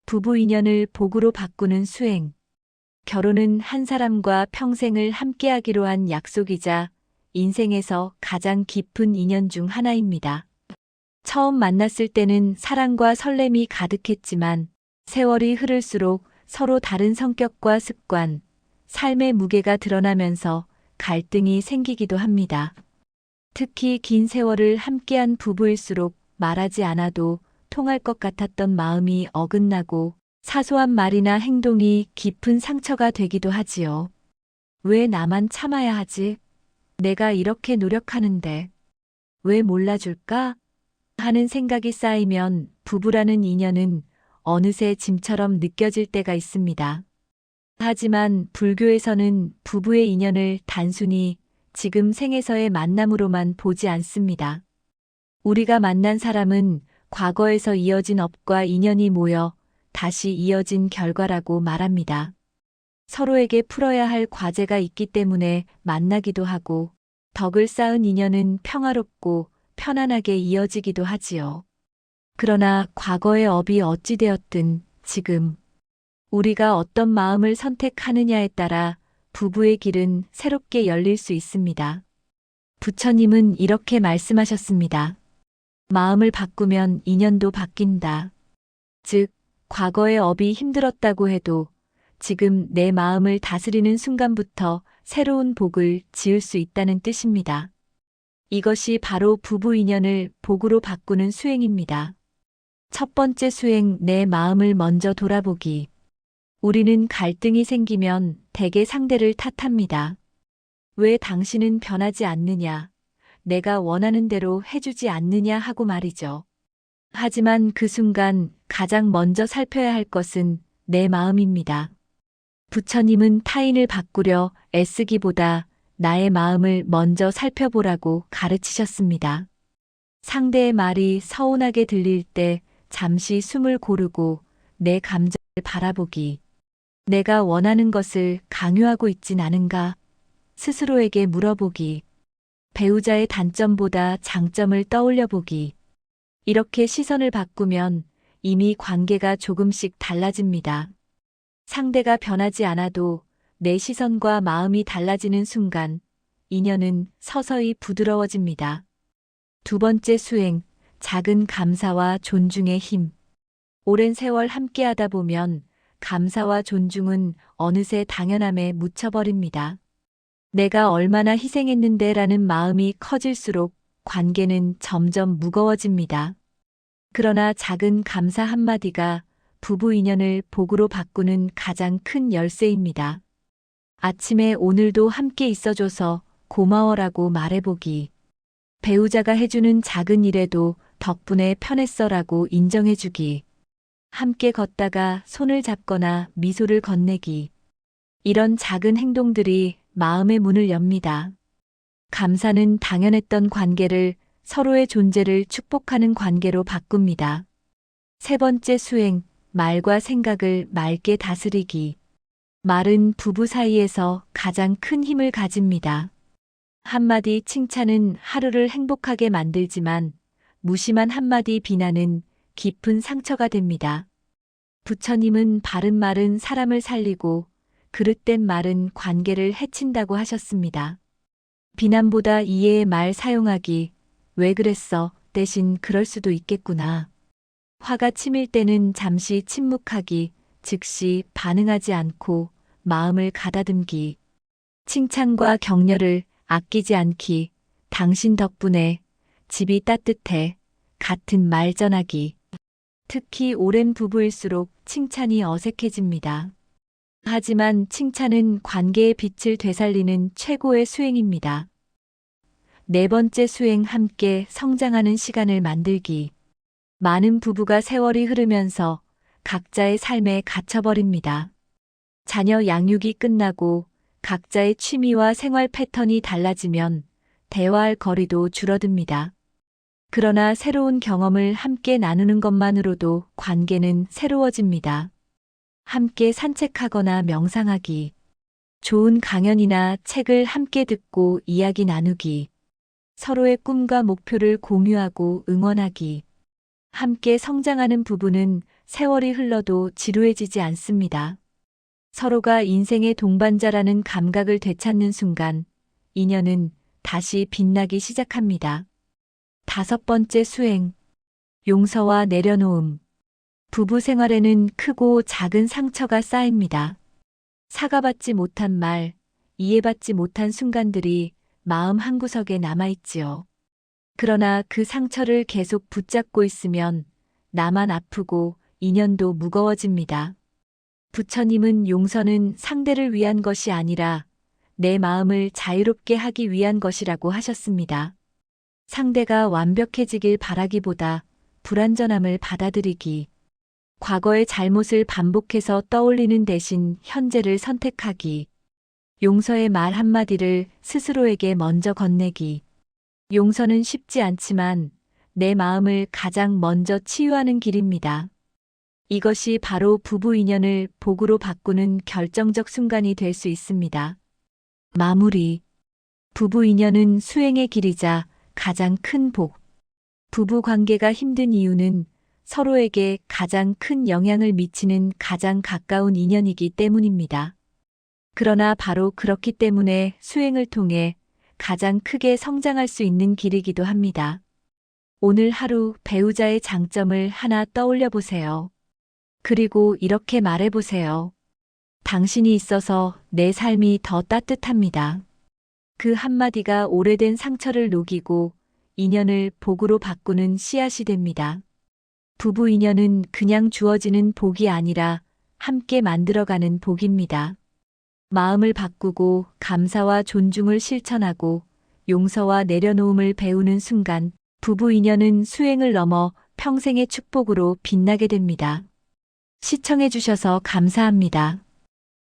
부부 인연을 복으로 바꾸는 수행. 결혼은 한 사람과 평생을 함께하기로 한 약속이자 인생에서 가장 깊은 인연 중 하나입니다. 처음 만났을 때는 사랑과 설렘이 가득했지만 세월이 흐를수록 서로 다른 성격과 습관, 삶의 무게가 드러나면서 갈등이 생기기도 합니다. 특히 긴 세월을 함께한 부부일수록 말하지 않아도 통할 것 같았던 마음이 어긋나고 사소한 말이나 행동이 깊은 상처가 되기도 하지요. 왜 나만 참아야 하지? 내가 이렇게 노력하는데 왜 몰라줄까? 하는 생각이 쌓이면 부부라는 인연은 어느새 짐처럼 느껴질 때가 있습니다. 하지만 불교에서는 부부의 인연을 단순히 지금 생에서의 만남으로만 보지 않습니다. 우리가 만난 사람은 과거에서 이어진 업과 인연이 모여 다시 이어진 결과라고 말합니다. 서로에게 풀어야 할 과제가 있기 때문에 만나기도 하고 덕을 쌓은 인연은 평화롭고 편안하게 이어지기도 하지요. 그러나 과거의 업이 어찌되었든 지금 우리가 어떤 마음을 선택하느냐에 따라 부부의 길은 새롭게 열릴 수 있습니다. 부처님은 이렇게 말씀하셨습니다. 마음을 바꾸면 인연도 바뀐다. 즉, 과거의 업이 힘들었다고 해도 지금 내 마음을 다스리는 순간부터 새로운 복을 지을 수 있다는 뜻입니다. 이것이 바로 부부 인연을 복으로 바꾸는 수행입니다. 첫 번째 수행, 내 마음을 먼저 돌아보기. 우리는 갈등이 생기면 대개 상대를 탓합니다. 왜 당신은 변하지 않느냐? 내가 원하는 대로 해주지 않느냐 하고 말이죠. 하지만 그 순간 가장 먼저 살펴야 할 것은 내 마음입니다. 부처님은 타인을 바꾸려 애쓰기보다 나의 마음을 먼저 살펴보라고 가르치셨습니다. 상대의 말이 서운하게 들릴 때 잠시 숨을 고르고 내 감정을 바라보기. 내가 원하는 것을 강요하고 있진 않은가? 스스로에게 물어보기. 배우자의 단점보다 장점을 떠올려 보기. 이렇게 시선을 바꾸면 이미 관계가 조금씩 달라집니다. 상대가 변하지 않아도 내 시선과 마음이 달라지는 순간 인연은 서서히 부드러워집니다. 두 번째 수행, 작은 감사와 존중의 힘. 오랜 세월 함께하다 보면 감사와 존중은 어느새 당연함에 묻혀버립니다. 내가 얼마나 희생했는데라는 마음이 커질수록 관계는 점점 무거워집니다. 그러나 작은 감사 한마디가 부부 인연을 복으로 바꾸는 가장 큰 열쇠입니다. 아침에 오늘도 함께 있어줘서 고마워라고 말해보기. 배우자가 해주는 작은 일에도 덕분에 편했어라고 인정해주기. 함께 걷다가 손을 잡거나 미소를 건네기. 이런 작은 행동들이 마음의 문을 엽니다. 감사는 당연했던 관계를 서로의 존재를 축복하는 관계로 바꿉니다. 세 번째 수행, 말과 생각을 맑게 다스리기. 말은 부부 사이에서 가장 큰 힘을 가집니다. 한마디 칭찬은 하루를 행복하게 만들지만 무심한 한마디 비난은 깊은 상처가 됩니다. 부처님은 바른 말은 사람을 살리고 그릇된 말은 관계를 해친다고 하셨습니다. 비난보다 이해의 말 사용하기. 왜 그랬어? 대신 그럴 수도 있겠구나. 화가 치밀 때는 잠시 침묵하기, 즉시 반응하지 않고 마음을 가다듬기. 칭찬과 격려를 아끼지 않기. 당신 덕분에 집이 따뜻해. 같은 말 전하기. 특히 오랜 부부일수록 칭찬이 어색해집니다. 하지만 칭찬은 관계의 빛을 되살리는 최고의 수행입니다. 네 번째 수행, 함께 성장하는 시간을 만들기. 많은 부부가 세월이 흐르면서 각자의 삶에 갇혀버립니다. 자녀 양육이 끝나고 각자의 취미와 생활 패턴이 달라지면 대화할 거리도 줄어듭니다. 그러나 새로운 경험을 함께 나누는 것만으로도 관계는 새로워집니다. 함께 산책하거나 명상하기. 좋은 강연이나 책을 함께 듣고 이야기 나누기. 서로의 꿈과 목표를 공유하고 응원하기. 함께 성장하는 부부는 세월이 흘러도 지루해지지 않습니다. 서로가 인생의 동반자라는 감각을 되찾는 순간, 인연은 다시 빛나기 시작합니다. 5번째 수행. 용서와 내려놓음. 부부 생활에는 크고 작은 상처가 쌓입니다. 사과받지 못한 말, 이해받지 못한 순간들이 마음 한구석에 남아있지요. 그러나 그 상처를 계속 붙잡고 있으면 나만 아프고 인연도 무거워집니다. 부처님은 용서는 상대를 위한 것이 아니라 내 마음을 자유롭게 하기 위한 것이라고 하셨습니다. 상대가 완벽해지길 바라기보다 불완전함을 받아들이기, 과거의 잘못을 반복해서 떠올리는 대신 현재를 선택하기, 용서의 말 한마디를 스스로에게 먼저 건네기. 용서는 쉽지 않지만 내 마음을 가장 먼저 치유하는 길입니다. 이것이 바로 부부 인연을 복으로 바꾸는 결정적 순간이 될 수 있습니다. 마무리. 부부 인연은 수행의 길이자 가장 큰 복. 부부 관계가 힘든 이유는 서로에게 가장 큰 영향을 미치는 가장 가까운 인연이기 때문입니다. 그러나 바로 그렇기 때문에 수행을 통해 가장 크게 성장할 수 있는 길이기도 합니다. 오늘 하루 배우자의 장점을 하나 떠올려 보세요. 그리고 이렇게 말해 보세요. 당신이 있어서 내 삶이 더 따뜻합니다. 그 한마디가 오래된 상처를 녹이고 인연을 복으로 바꾸는 씨앗이 됩니다. 부부 인연은 그냥 주어지는 복이 아니라 함께 만들어가는 복입니다. 마음을 바꾸고 감사와 존중을 실천하고 용서와 내려놓음을 배우는 순간 부부 인연은 수행을 넘어 평생의 축복으로 빛나게 됩니다. 시청해 주셔서 감사합니다.